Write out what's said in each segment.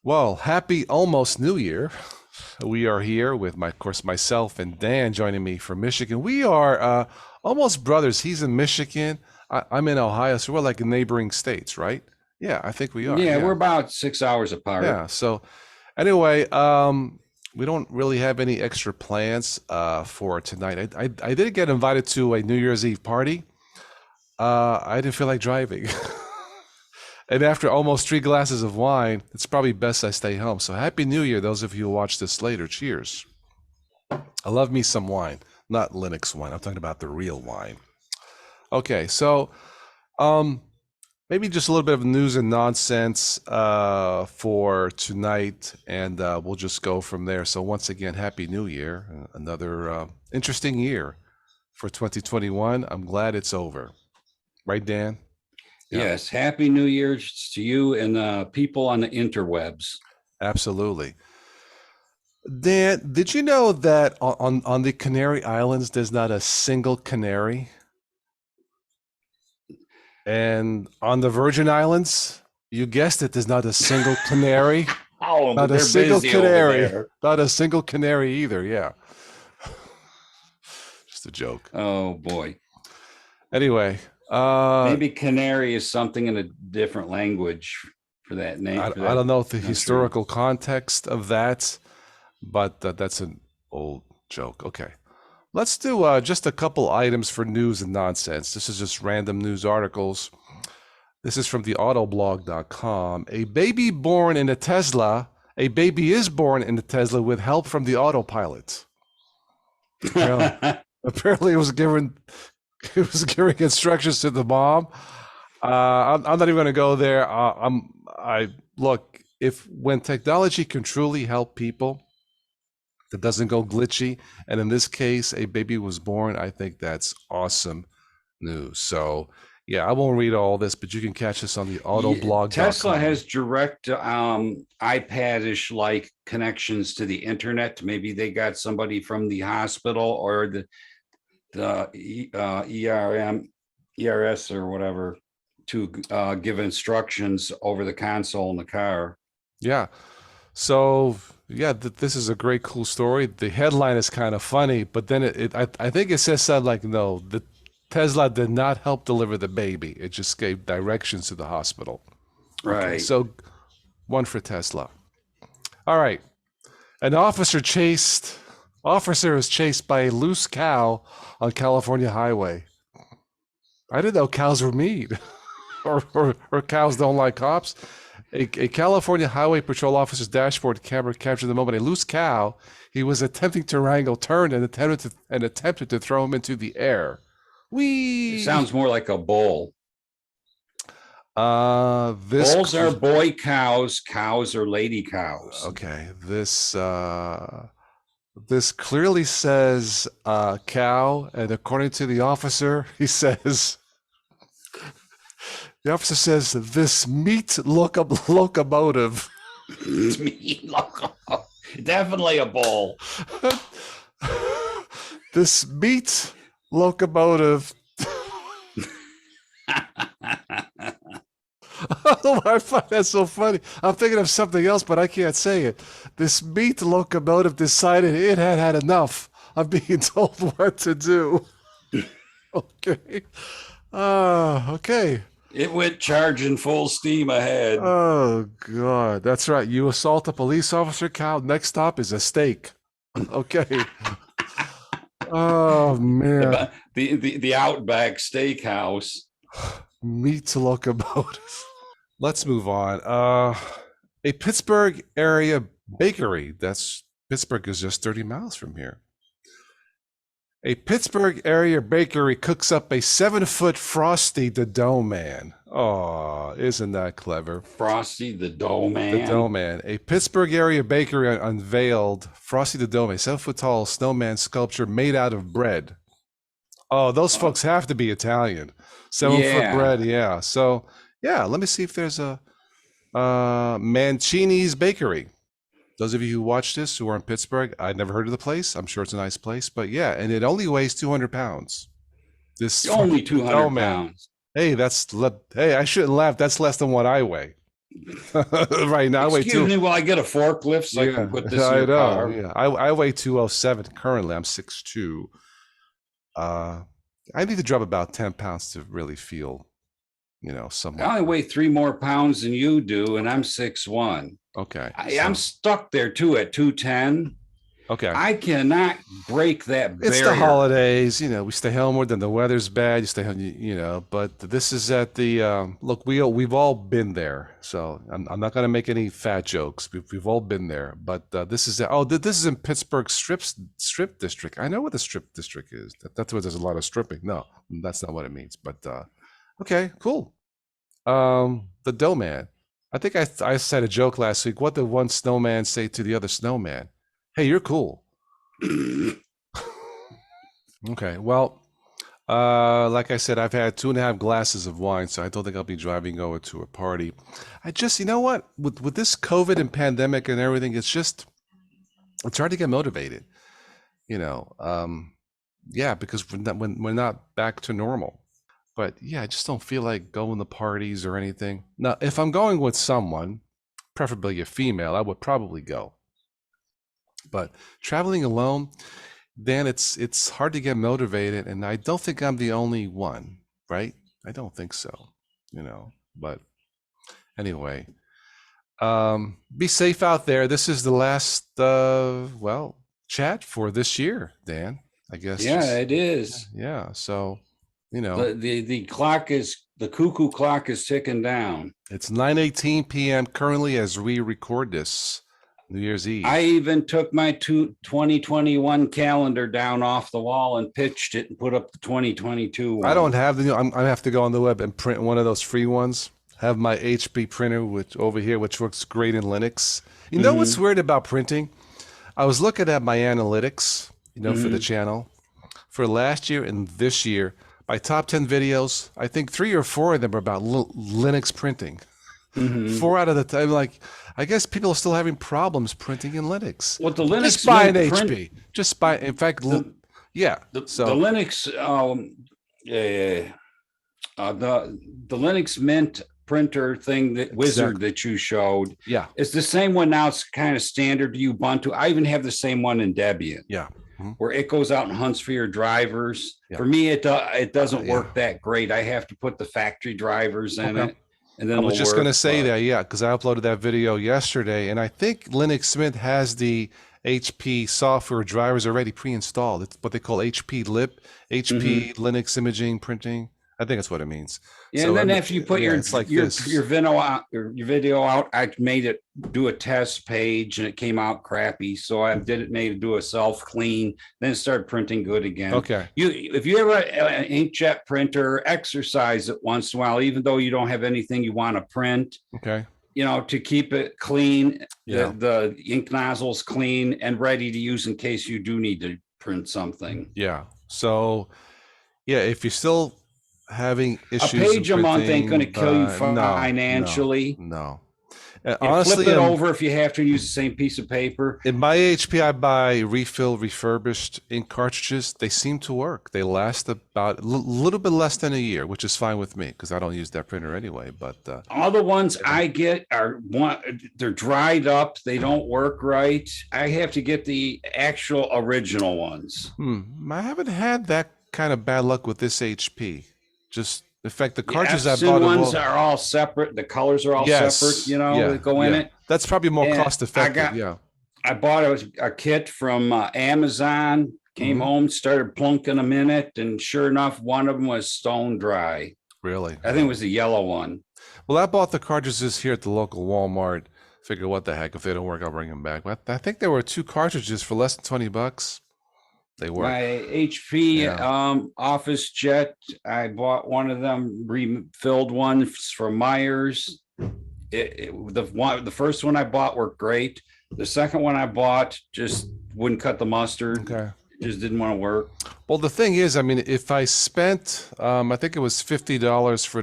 Well, happy almost New Year. We are here with of course, myself and Dan joining me from Michigan. We are almost brothers. He's in Michigan. I'm in Ohio, so we're like neighboring states, right? Yeah, I think we are. Yeah, we're Yeah, about 6 hours apart. yeah. So anyway, we don't really have any extra plans for tonight. I did get invited to a New Year's Eve party. I didn't feel like driving. And after almost 3 glasses of wine, it's probably best I stay home. So happy New Year, those of you who watch this later. Cheers. I love me some wine, not Linux wine. I'm talking about the real wine. Okay, so um, maybe just a little bit of news and nonsense for tonight, and we'll just go from there. So once again, happy New Year, another interesting year for 2021. I'm glad it's over, right, Dan? Yeah, Yes, Happy New Year to you and people on the interwebs. absolutely. Dan, did you know that on the Canary Islands, there's not a single canary? And on the Virgin Islands, you guessed it, there's not a single canary. Oh, Not but a they're single busy over canary. there. Not a single canary either. Yeah. Just a joke. Oh boy. Anyway, uh, Maybe canary is something in a different language for that name for I that don't know the country. historical context of that, but that's an old joke. Okay. Let's do just a couple items for news and nonsense. This is just random news articles. This is from the autoblog.com. A baby is born in a Tesla with help from the autopilot. Apparently, apparently it was giving instructions to the mom. I'm not even going to go there. I look, if when technology can truly help people, that doesn't go glitchy. And in this case, a baby was born. I think that's awesome news. So, yeah, I won't read all this, but you can catch this on the Tesla autoblog.com. has direct iPad-ish like connections to the internet. Maybe they got somebody from the hospital or the ERS or whatever to give instructions over the console in the car. Yeah. So, yeah, this is a great, cool story. The headline is kind of funny, but then I think it says something like, no, the Tesla did not help deliver the baby. It just gave directions to the hospital. Okay, Right. so one for Tesla. All right. An officer is chased by a loose cow on California highway. I didn't know cows were mean, or cows don't like cops. A California Highway Patrol officer's dashboard camera captured the moment a loose cow he was attempting to wrangle turned and attempted to throw him into the air. It Wee. sounds more like a bull. This Bulls are boy cows, cows are lady cows. okay. This clearly says cow, and according to the officer, the officer says this meat locomotive. It's me. Definitely a bull. This meat locomotive. Oh, I find that so funny. I'm thinking of something else, but I can't say it. This meat locomotive decided it had had enough of being told what to do. Okay. Okay. It went charging full steam ahead. Oh, God. That's right. You assault a police officer, cow. Next stop is a steak. Okay. Oh, man. The Outback Steakhouse. Meat locomotive. Let's move on. A Pittsburgh area bakery. Pittsburgh is just 30 miles from here. A Pittsburgh area bakery cooks up a 7-foot Frosty the Dough Man. Oh, isn't that clever? Frosty the Dough The Dough Man. Man. A Pittsburgh area bakery unveiled Frosty the Dough Man, 7-foot tall snowman sculpture made out of bread. Oh, those folks have to be Italian. 7-foot Yeah. bread, yeah. So, yeah, let me see if there's a Mancini's Bakery. Those of you who watch this who are in Pittsburgh, I'd never heard of the place. I'm sure it's a nice place, but yeah, and it only weighs 200 pounds. This Only dough 200 man. pounds. Hey, hey, I shouldn't laugh. That's less than what I weigh. Right now, I weigh Excuse two. me while I get a forklift so I can Yeah, put this in I your know. car. Yeah, I weigh 207 currently. I'm 6'2". Uh, I need to drop about 10 pounds to really feel, I somewhat only good. weigh 3 more pounds than you do, and I'm 6'1". Okay, I'm so stuck there too at 210. okay. I cannot break that It's the barrier. holidays, we stay home more than the weather's bad. You stay home, but this is at the look. We've all been there, so I'm not gonna make any fat jokes. We've all been there, but this is this is in Pittsburgh strip district. I know what the strip district is. That's where there's a lot of stripping. No, that's not what it means. But okay, cool. The dough man. I think I said a joke last week. What did one snowman say to the other snowman? Hey, you're cool. Okay, well, like I said, I've had 2.5 glasses of wine, so I don't think I'll be driving over to a party. I just, you know what, with this COVID and pandemic and everything, it's hard to get motivated. You know, um, yeah, because we're not back to normal. But yeah, I just don't feel like going to parties or anything. Now, if I'm going with someone, preferably a female, I would probably go. But traveling alone, then it's hard to get motivated, and I don't think I'm the only one, right? I don't think so, But anyway, be safe out there. This is the last chat for this year, Dan. I guess Yeah, just it is. yeah. So, you know, The clock is the cuckoo clock is ticking down. it's 9:18 p.m. currently as we record this New Year's I Eve. even took my 2021 calendar down off the wall and pitched it and put up the 2022 I don't one. have the new. I have to go on the web and print one of those free ones. Have my HP printer, which over here, which works great in Linux. You know what's Mm-hmm. weird about printing? I was looking at my analytics, for the Mm-hmm. channel for last year and this year. My top 10 videos, I think 3 or 4 of them are about Linux printing. Mm-hmm. 4 out of the time, like, I guess people are still having problems printing in Linux. What the Just Linux buy an Mint print HP. Just buy. In fact, the yeah. the So Linux uh, the Linux Mint printer thing, that wizard exactly. that you showed, Yeah. is the same one now. It's kind of standard to Ubuntu. I even have the same one in Debian, Yeah. Mhm. where it goes out and hunts for your drivers. Yeah. For me, it doesn't Yeah. work that great. I have to put the factory drivers in Okay. it, and I then was it'll just gonna work. say But that, yeah, because I uploaded that video yesterday, and I think Linux Mint has the HP software drivers already pre-installed. It's what they call HP Lip, mhm. HP Linux Imaging Printing. I think that's what it means. Yeah, and So I then mean, after you put yeah, it's like your this. video out, I made it do a test page, and it came out crappy. So I did it, made it do a self clean, then it started printing good again. Okay. If you ever an inkjet printer, exercise it once in a while, even though you don't have anything you want to print. Okay. To keep it clean, Yeah. the ink nozzles clean and ready to use in case you do need to print something. Yeah. So yeah, if you're still having A issues in page a month ain't going to printing, kill you no, no, financially. no. You flip Honestly, it over if you have to, use the same piece of paper. in my HP, I buy refurbished ink cartridges. They seem to work. They last about a little bit less than a year, which is fine with me because I don't use that printer anyway. But All the ones yeah. I get they're dried up. They don't work right. I have to get the actual original ones. I haven't had that kind of bad luck with this HP. Just in fact, the The cartridges I Epson bought of ones all. are all separate. The colors are all separate, Yes, that yeah, go in yeah. it. That's probably more And cost effective. Yeah. I bought a kit from Amazon, came Hmm. home, started plunking them in it, and sure enough, one of them was stone dry. Really. I think it was the yellow one. Well, I bought the cartridges here at the local Walmart. Figure what the heck, if they don't work, I'll bring them back. But I think there were 2 cartridges for less than $20. They My work. HP Yeah. Office Jet, I bought one of them, refilled one from Myers. The first one I bought worked great. The second one I bought just wouldn't cut the mustard. Okay. It just didn't want to work. Well, the thing is, I mean, if I spent, I think it was $50 for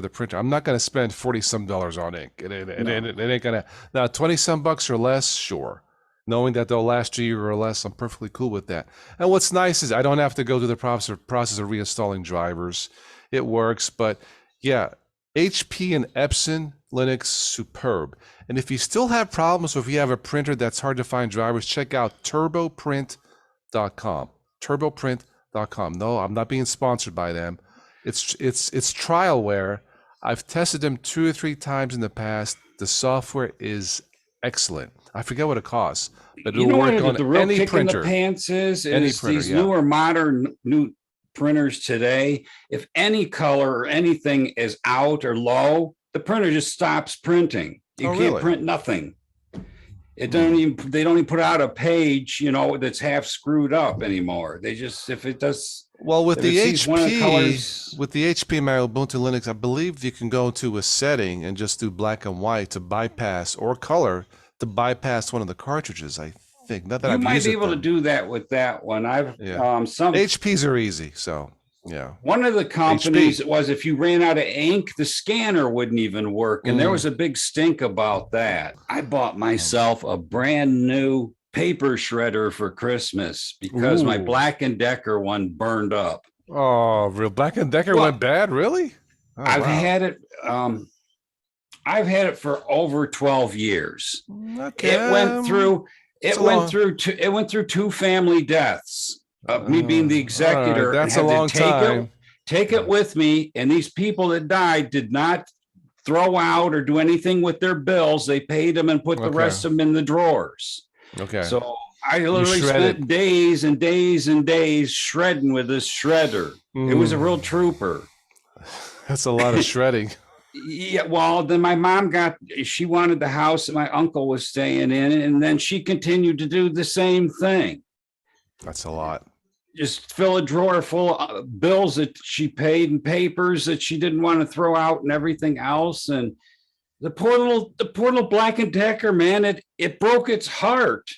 the printer. I'm not going to spend 40 some dollars on ink. It ain't gonna. Now 20 some bucks or less, sure. Knowing that they'll last a year or less, I'm perfectly cool with that. And what's nice is I don't have to go through the process of reinstalling drivers. It works, but yeah, HP and Epson Linux, superb. And if you still have problems, or if you have a printer that's hard to find drivers, check out turboprint.com. Turboprint.com. No, I'm not being sponsored by them. It's trialware. I've tested them 2 or 3 times in the past. The software is excellent. I forget what it costs, but You it'll know work what on the real any kick in the printer. pants Any is printer, these yeah. newer modern new printers today. If any color or anything is out or low, the printer just stops printing. You Oh, can't really? print nothing. It don't Hmm. even they don't even put out a page, that's half screwed up anymore. They just Well, with if it the sees one of the HP, colors. with the HP my Ubuntu Linux, I believe you can go to a setting and just do black and white to bypass, or color to bypass one of the cartridges. I think not that You I've might used be it able to them. do that with that one. I've Yeah, some HPs are easy. So yeah, one of the companies, HP. it was if you ran out of ink, the scanner wouldn't even work. And there Mm. was a big stink about that. I bought Um, myself a brand new paper shredder for Christmas because my ooh. Black and Decker one burned up. Oh, real Black and Decker went Well, bad, really? Oh I've wow. had it. I've had it for over 12 years. Okay, It went through. it's It a went long. through. It went through 2 family deaths of me being the All right, executor and that's a had to long time. take it Yeah. with me. And these people that died did not throw out or do anything with their bills. They paid them and put the Okay. rest of them in the drawers. Okay. So I You literally shred it. spent days and days and days shredding with this shredder. It was a Mm, real trooper. that's a lot of shredding. Yeah, well, then my mom she wanted the house that my uncle was staying in, and then she continued to do the same thing. That's a lot. Just fill a drawer full of bills that she paid and papers that she didn't want to throw out and everything else. And the poor little Black and Decker, man, it broke its heart.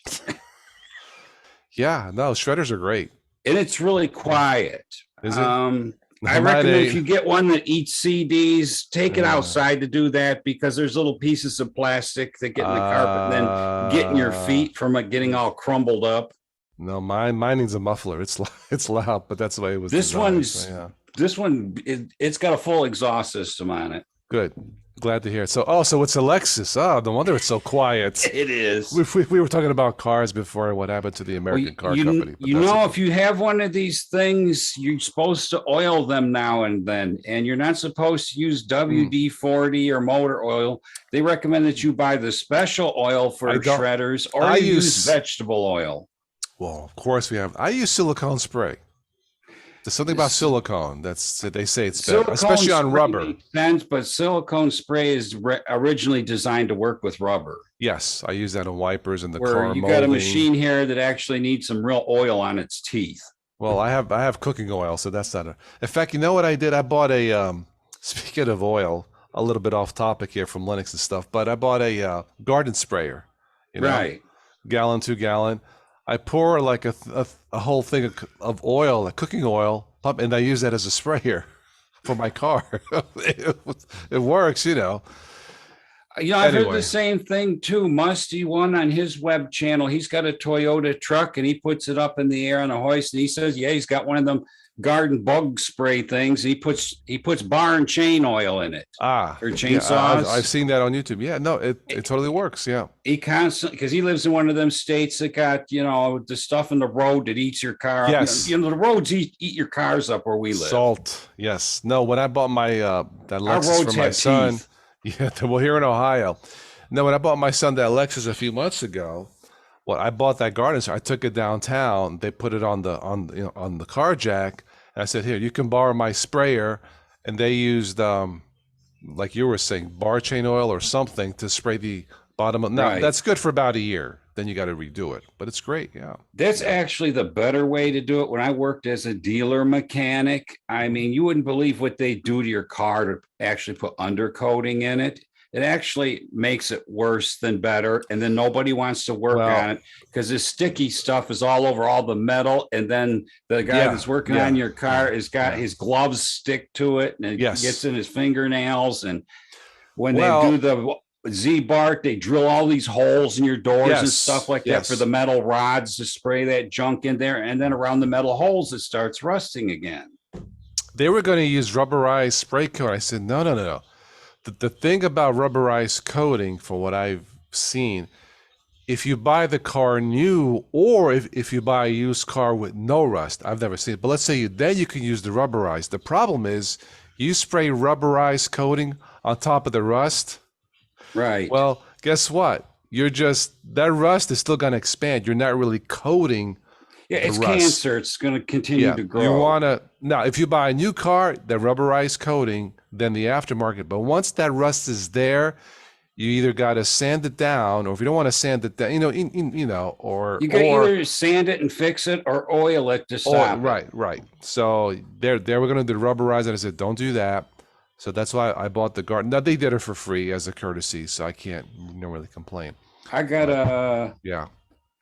Yeah, no, shredders are great. And it's really quiet. Is it? Um, I Mine recommend if ain't. you get one that eats CDs, take it Uh, outside to do that because there's little pieces of plastic that get in the carpet and then get in your uh, feet from it getting all crumbled up. no, mine needs a muffler. It's loud, but that's the way it was This designed. So one's yeah, it's got a full exhaust system on it. good. Glad to hear it. So it's a Lexus. Oh, no wonder it's so quiet. It is. We were talking about cars before and what happened to the Well, American car company, but you that's know, okay. if you have one of these things, you're supposed to oil them now and then, and you're not supposed to use Mm. WD-40 or motor oil. They recommend that you buy the special oil I for don't. shredders, or I you use use. vegetable oil. Well, of course we have. I use silicone spray. There's something about This silicone that's they say it's better, silicone especially on spray rubber. makes sense, but silicone spray is originally designed to work with rubber, Yes, I use that on wipers and the where car you got a molding. machine here that actually needs some real oil on its teeth. Well, I have cooking oil, so that's not a. In fact, you know what I did? I bought a. Speaking of oil, a little bit off topic here from Linux and stuff, but I bought a garden sprayer. You know, Right. gallon, 2 gallon. I pour like a whole thing of oil, like cooking oil, pump, and I use that as a sprayer for my car. It works, you know. I've heard the Anyway, same thing too. Musty one on his web channel. He's got a Toyota truck and he puts it up in the air on a hoist. And he says, yeah, he's got one of them garden bug spray things. He puts bar and chain oil in it or yeah, I've chainsaws. seen that on YouTube. Yeah, no, it totally works. Yeah. He constantly, because he lives in one of them states that got the stuff in the road that eats your car up. Yes. The roads eat your cars up where we live. Salt. Yes. No, when I bought my that Our Lexus for roads my have son, teeth. yeah, well here in Ohio. No, when I bought my son that Lexus a few months ago, well, I bought that garden. So I took it downtown. They put it on the car jack, and I said, "Here, you can borrow my sprayer." And they used like you were saying, bar chain oil or something to spray the bottom of. Now Right. that's good for about a year. Then you got to redo it, but it's great. Yeah, That's yeah. actually the better way to do it. When I worked as a dealer mechanic, I mean, you wouldn't believe what they do to your car to actually put undercoating in it. It actually makes it worse than better. And then nobody wants to work on Well, it because this sticky stuff is all over all the metal. And then the guy yeah, that's working on yeah, your yeah, car has got yeah. his gloves stick to it and it gets Yes. in his fingernails. And when they do Well, the Z bark, they drill all these holes in your doors and stuff yes, like that for the yes. metal rods to spray that junk in there. And then around the metal holes, it starts rusting again. They were going to use rubberized spray coat. I said, no, no, no, no. the thing about rubberized coating, from what I've seen, if you buy the car new, or if you buy a used car with no rust, I've never seen it, but let's say then you can use the rubberized. The problem is you spray rubberized coating on top of the rust. Right. Well, guess what? You're just, that rust is still going to expand. You're not really coating Yeah, the it's rust. cancer. It's going to continue Yeah, to you grow. want to, now if you buy a new car, the rubberized coating, then the aftermarket. But once that rust is there, you either got to sand it down, or if you don't want to sand it down, You got or either sand it and fix it or oil it to oh, stop it. right, right. So they were going to do rubberized, and I said, don't do that. So that's why I bought the garden. Now they did it for free as a courtesy, so I can't really complain. I got But a yeah.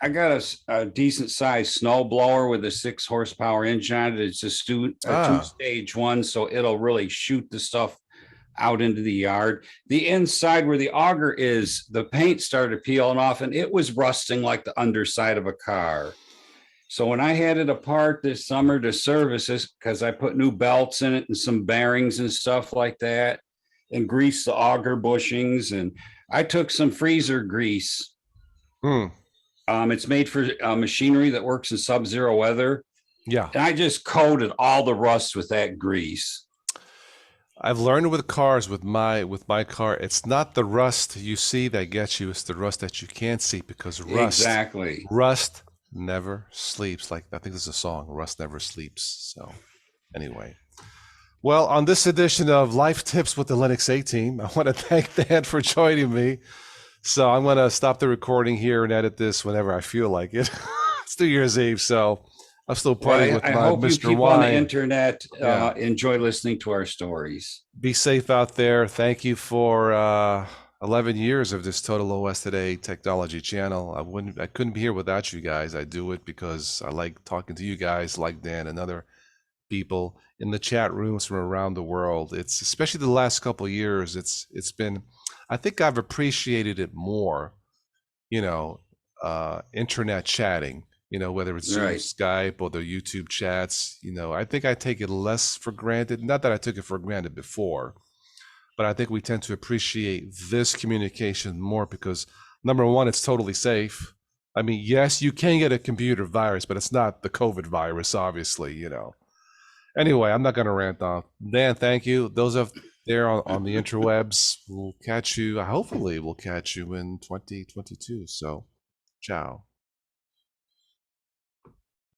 I got a decent sized snow blower with a 6 horsepower engine on it. It's a Ah. two-stage one, so it'll really shoot the stuff out into the yard. The inside where the auger is, the paint started peeling off and it was rusting like the underside of a car. So when I had it apart this summer to service this, because I put new belts in it and some bearings and stuff like that, and greased the auger bushings, and I took some freezer grease. Hmm. It's made for machinery that works in sub-zero weather, Yeah. and I just coated all the rust with that grease. I've learned with cars, with my car, it's not the rust you see that gets you, it's the rust that you can't see, because Exactly. rust never sleeps. Like, I think there's a song, Rust Never Sleeps. So anyway. Well, on this edition of Life Tips with the Linux A Team, I want to thank Dan for joining me. So I'm going to stop the recording here and edit this whenever I feel like it. It's New Year's Eve, so I'm still Well, partying with I my hope you Mr. people on the Wine. internet Yeah. enjoy listening to our stories. Be safe out there. Thank you for 11 years of this Total OS Today technology channel. I couldn't be here without you guys. I do it because I like talking to you guys, like Dan and other people in the chat rooms from around the world. It's especially the last couple of years. It's been, I think I've appreciated it more, you know, internet chatting, whether it's Zoom, Right. Skype, or the YouTube chats. I think I take it less for granted. Not that I took it for granted before, but I think we tend to appreciate this communication more because, number one, it's totally safe. I mean, yes, you can get a computer virus, but it's not the COVID virus, obviously. Anyway, I'm not going to rant on. Dan, thank you. Those of there on the interwebs, we'll catch you. Hopefully, we'll catch you in 2022. So, ciao.